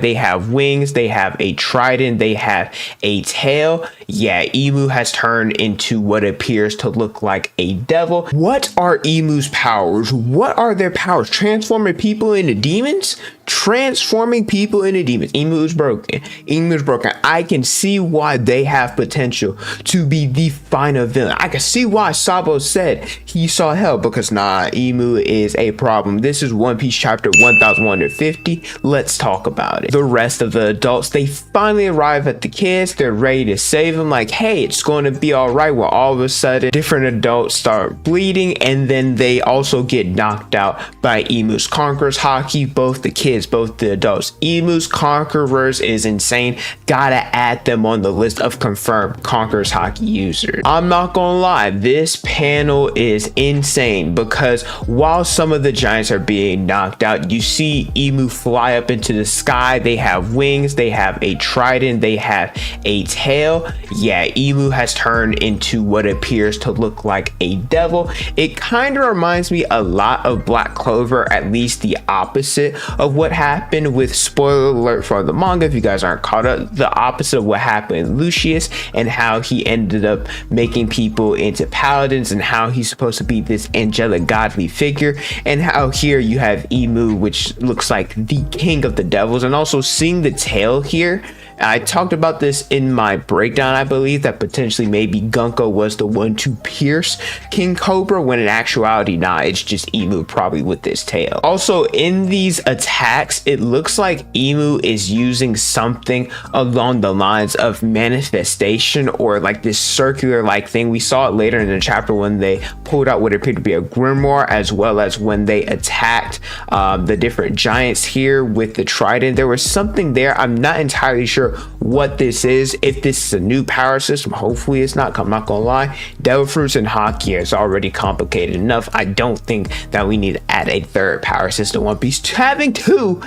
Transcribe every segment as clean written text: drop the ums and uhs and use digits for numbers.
They have wings, they have a trident, they have a tail. Yeah, Emu has turned into what appears to look like a devil. What are Emu's powers? What are their powers? Transforming people into demons? Transforming people into demons. Emu is broken. Emu is broken. I can see why they have potential to be the final villain. I can see why Sabo said he saw hell, because nah, Emu is a problem. This is One Piece chapter 1150. Let's talk about it. The rest of the adults, they finally arrive at the kids. They're ready to save them. Like, hey, it's going to be all right. Well, all of a sudden, different adults start bleeding, and then they also get knocked out by Emu's conquerors haki. Both the kids, both the adults. Emu's conquerors is insane. Gotta add them on the list of confirmed conquerors haki users. I'm not gonna lie, this panel is insane, because while some of the giants are being knocked out, you see Emu fly up into the sky. They have wings, they have a trident, they have a tail. Yeah, Emu has turned into what appears to look like a devil. It kind of reminds me a lot of Black Clover, at least the opposite of what happened with, spoiler alert for the manga if you guys aren't caught up, the opposite of what happened with Lucius, and how he ended up making people into paladins, and how he's supposed to be this angelic godly figure, and how here you have Emu, which looks like the king of the devils. And also seeing the tail here, I talked about this in my breakdown, I believe, that potentially maybe Gunko was the one to pierce King Cobra, when in actuality, nah, it's just Emu probably with this tail. Also, in these attacks, it looks like Emu is using something along the lines of manifestation, or like this circular like thing. We saw it later in the chapter when they pulled out what appeared to be a grimoire, as well as when they attacked the different giants here with the trident. There was something there. I'm not entirely sure what this is. If this is a new power system, hopefully it's not. I'm not gonna lie, devil fruits and haki is already complicated enough. I don't think that we need to add a third power system. One Piece, having two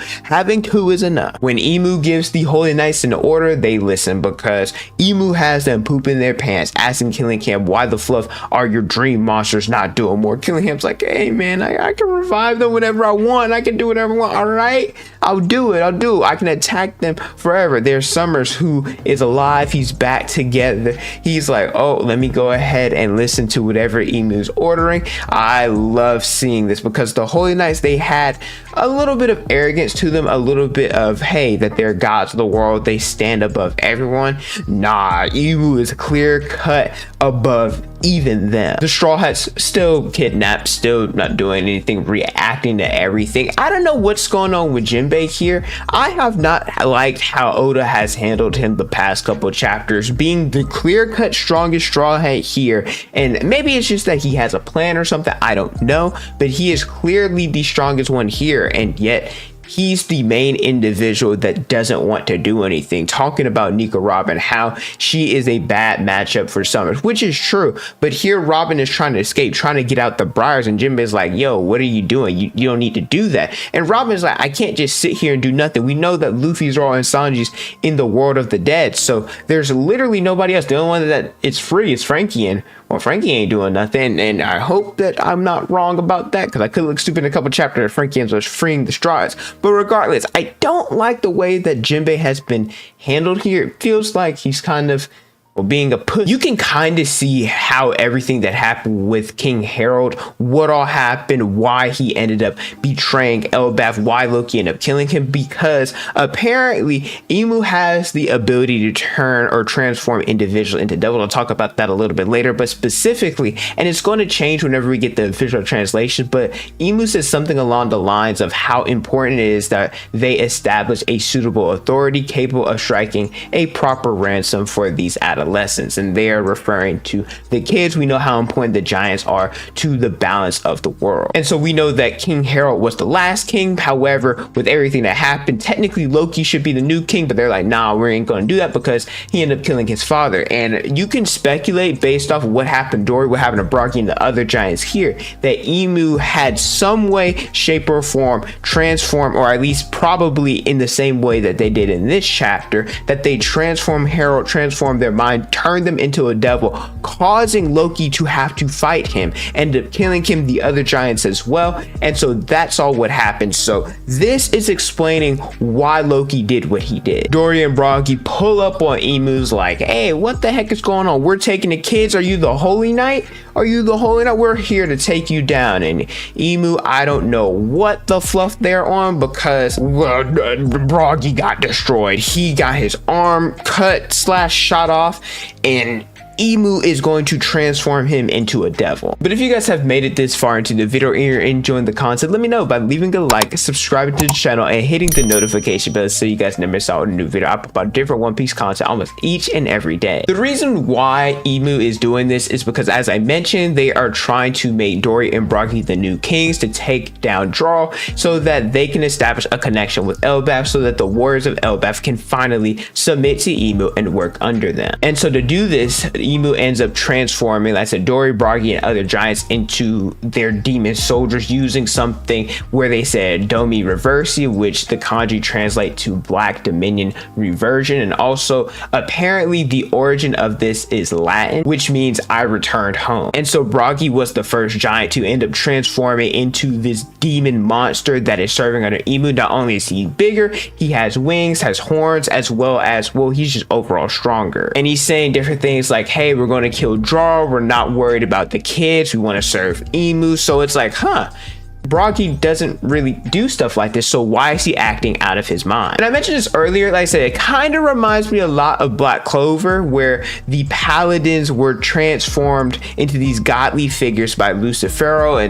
is enough. When Emu gives the Holy Knights an order, they listen, because Emu has them pooping their pants, asking Killingham, why the fluff are your dream monsters not doing more? Killingham's like, hey man, I can revive them whenever I want. I can do whatever I want. All right, I'll do it. I can attack them forever. There's Summers, who is alive. He's back together. He's like, oh, let me go ahead and listen to whatever Emu's ordering. I love seeing this, because the Holy Knights, they had a little bit of arrogance to them, a little bit of, hey, that they're gods of the world, they stand above everyone. Nah, Emu is clear cut above even them. The Straw Hats still kidnapped, still not doing anything, reacting to everything. I don't know what's going on with Jinbei here. I have not liked how Oda has handled him the past couple chapters, being the clear-cut strongest Straw Hat here. And maybe it's just that he has a plan or something, I don't know, but he is clearly the strongest one here, and yet he's the main individual that doesn't want to do anything. Talking about Nika Robin, how she is a bad matchup for Summers, which is true. But here Robin is trying to escape, trying to get out the briars, and Jinbei's like, yo, what are you doing? You don't need to do that. And Robin's like, I can't just sit here and do nothing. We know that Luffy's Zoro and Sanji's in the world of the dead, so there's literally nobody else. The only one that it's free is Frankie, and well, Frankie ain't doing nothing, and I hope that I'm not wrong about that, because I could look stupid in a couple chapters if Frankie ends up freeing the Straws. But regardless, I don't like the way that Jinbei has been handled here. It feels like he's kind of being a puss. You can kind of see how everything that happened with King Harold, what all happened, why he ended up betraying Elbaph, why Loki ended up killing him, because apparently Emu has the ability to turn or transform individuals into devils. I'll talk about that a little bit later, but specifically, and it's going to change whenever we get the official translation, but Emu says something along the lines of how important it is that they establish a suitable authority capable of striking a proper ransom for these adolescents. And they are referring to the kids. We know how important the giants are to the balance of the world. And so we know that King Harold was the last king. However, with everything that happened, technically Loki should be the new king, but they're like, nah, we ain't gonna do that, because he ended up killing his father. And you can speculate based off of what happened to Dory, what happened to Brogy and the other giants here, that Emu had some way, shape or form transform, or at least probably in the same way that they did in this chapter, that they transform Harold, transform their mind mind, turned them into a devil, causing Loki to have to fight him, ended up killing him, the other giants as well. And so that's all what happened. So this is explaining why Loki did what he did. Dory and Brogy pull up on Emu's like, hey, what the heck is going on? We're taking the kids. Are you the Holy Knight? Are you the Holy Knight? We're here to take you down. And Emu, I don't know what the fluff they're on, because Brogy got destroyed. He got his arm cut / shot off, and Emu is going to transform him into a devil. But if you guys have made it this far into the video and you're enjoying the content, let me know by leaving a like, subscribing to the channel, and hitting the notification bell so you guys never miss out on a new video. I put out different One Piece content almost each and every day. The reason why Emu is doing this is because, as I mentioned, they are trying to make Dory and Brogy the new kings to take down Jarul, so that they can establish a connection with Elbaph, so that the warriors of Elbaph can finally submit to Emu and work under them. And so to do this, Emu ends up transforming, like I said, Dory, Brogy, and other giants into their demon soldiers, using something where they said Domi Reversi, which the kanji translate to Black Dominion Reversion. And also, apparently, the origin of this is Latin, which means I returned home. And so Brogy was the first giant to end up transforming into this demon monster that is serving under Emu. Not only is he bigger, he has wings, has horns, as well as, well, he's just overall stronger. And he's saying different things like, hey, we're going to kill Jarul. We're not worried about the kids. We want to serve Emu. So it's like, Brogy doesn't really do stuff like this, so why is he acting out of his mind? And I mentioned this earlier, like I said, it kind of reminds me a lot of Black Clover, where the paladins were transformed into these godly figures by Lucifero,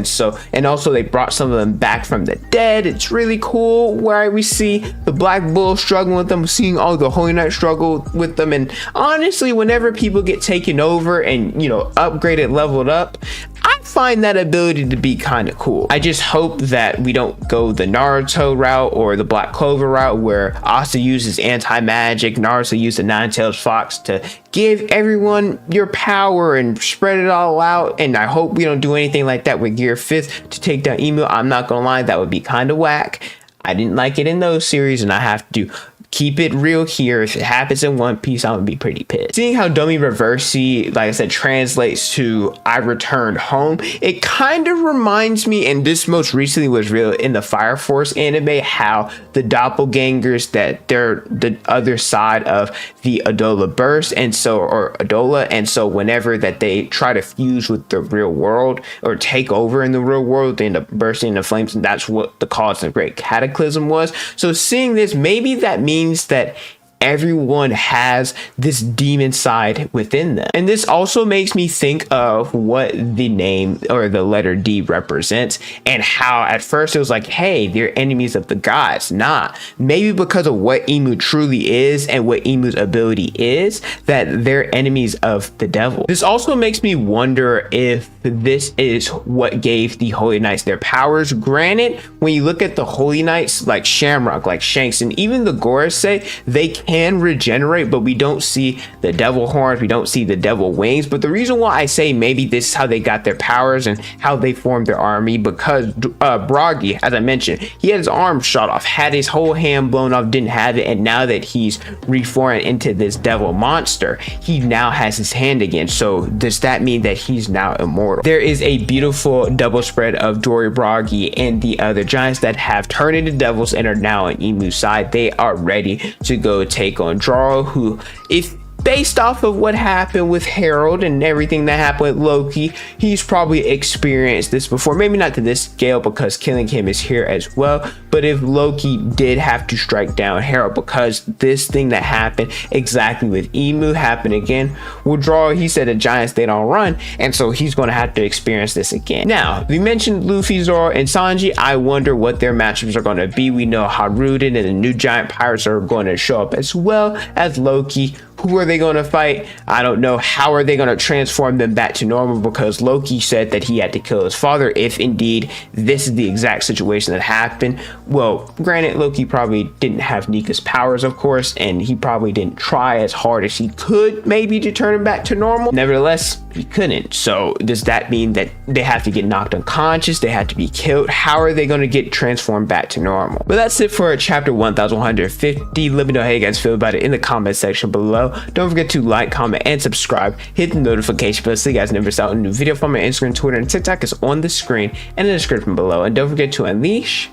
and also they brought some of them back from the dead. It's really cool where we see the Black Bull struggling with them, seeing all the Holy Knight struggle with them. And honestly, whenever people get taken over and, you know, upgraded, leveled up, I find that ability to be kind of cool. I just hope that we don't go the Naruto route or the Black Clover route, where Asa uses anti-magic, Naruto used the Nine-Tailed Fox to give everyone your power and spread it all out. And I hope we don't do anything like that with Gear 5th to take down Emu. I'm not gonna lie, that would be kind of whack. I didn't like it in those series, and I have to keep it real here. If it happens in One Piece, I'm gonna be pretty pissed. Seeing how Domi Reversi, like I said, translates to I returned home, it kind of reminds me, and this most recently was real in the Fire Force anime, how the doppelgangers, that they're the other side of the Adola burst, and so, or Adola, and so whenever that they try to fuse with the real world or take over in the real world, they end up bursting into flames, and that's what the cause of the Great Cataclysm was. So seeing this, maybe that means that everyone has this demon side within them. And this also makes me think of what the name or the letter D represents, and how at first it was like, hey, they're enemies of the gods. Nah, maybe because of what Emu truly is and what Emu's ability is, that they're enemies of the devil. This also makes me wonder if this is what gave the Holy Knights their powers. Granted, when you look at the Holy Knights like Shamrock, like Shanks, and even the Gorosei, they can regenerate, but we don't see the devil horns, we don't see the devil wings. But the reason why I say maybe this is how they got their powers and how they formed their army, because Brogy, as I mentioned, he had his arm shot off, had his whole hand blown off, didn't have it, and now that he's reformed into this devil monster, he now has his hand again. So does that mean that he's now immortal? There is a beautiful double spread of Dory, Brogy, and the other giants that have turned into devils and are now on Emu's side. They are ready to go take on Jarul, who, if based off of what happened with Harold and everything that happened with Loki, he's probably experienced this before. Maybe not to this scale, because killing him is here as well. But if Loki did have to strike down Harold, because this thing that happened exactly with Emu happened again with Jarul, he said the giants, they don't run, and so he's going to have to experience this again. Now, we mentioned Luffy, Zoro, and Sanji. I wonder what their matchups are going to be. We know Haruden and the new giant pirates are going to show up, as well as Loki. Who are they going to fight? I don't know. How are they going to transform them back to normal? Because Loki said that he had to kill his father if indeed this is the exact situation that happened. Well, granted, Loki probably didn't have Nika's powers, of course, and he probably didn't try as hard as he could maybe to turn him back to normal. Nevertheless, he couldn't. So does that mean that they have to get knocked unconscious? They have to be killed? How are they going to get transformed back to normal? But that's it for chapter 1150. Let me know how you guys feel about it in the comment section below. below. Don't forget to like, comment, and subscribe. Hit the notification bell so you guys never miss out on a new video from my Instagram, Twitter, and TikTok is on the screen and in the description below. And don't forget to unleash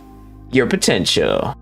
your potential.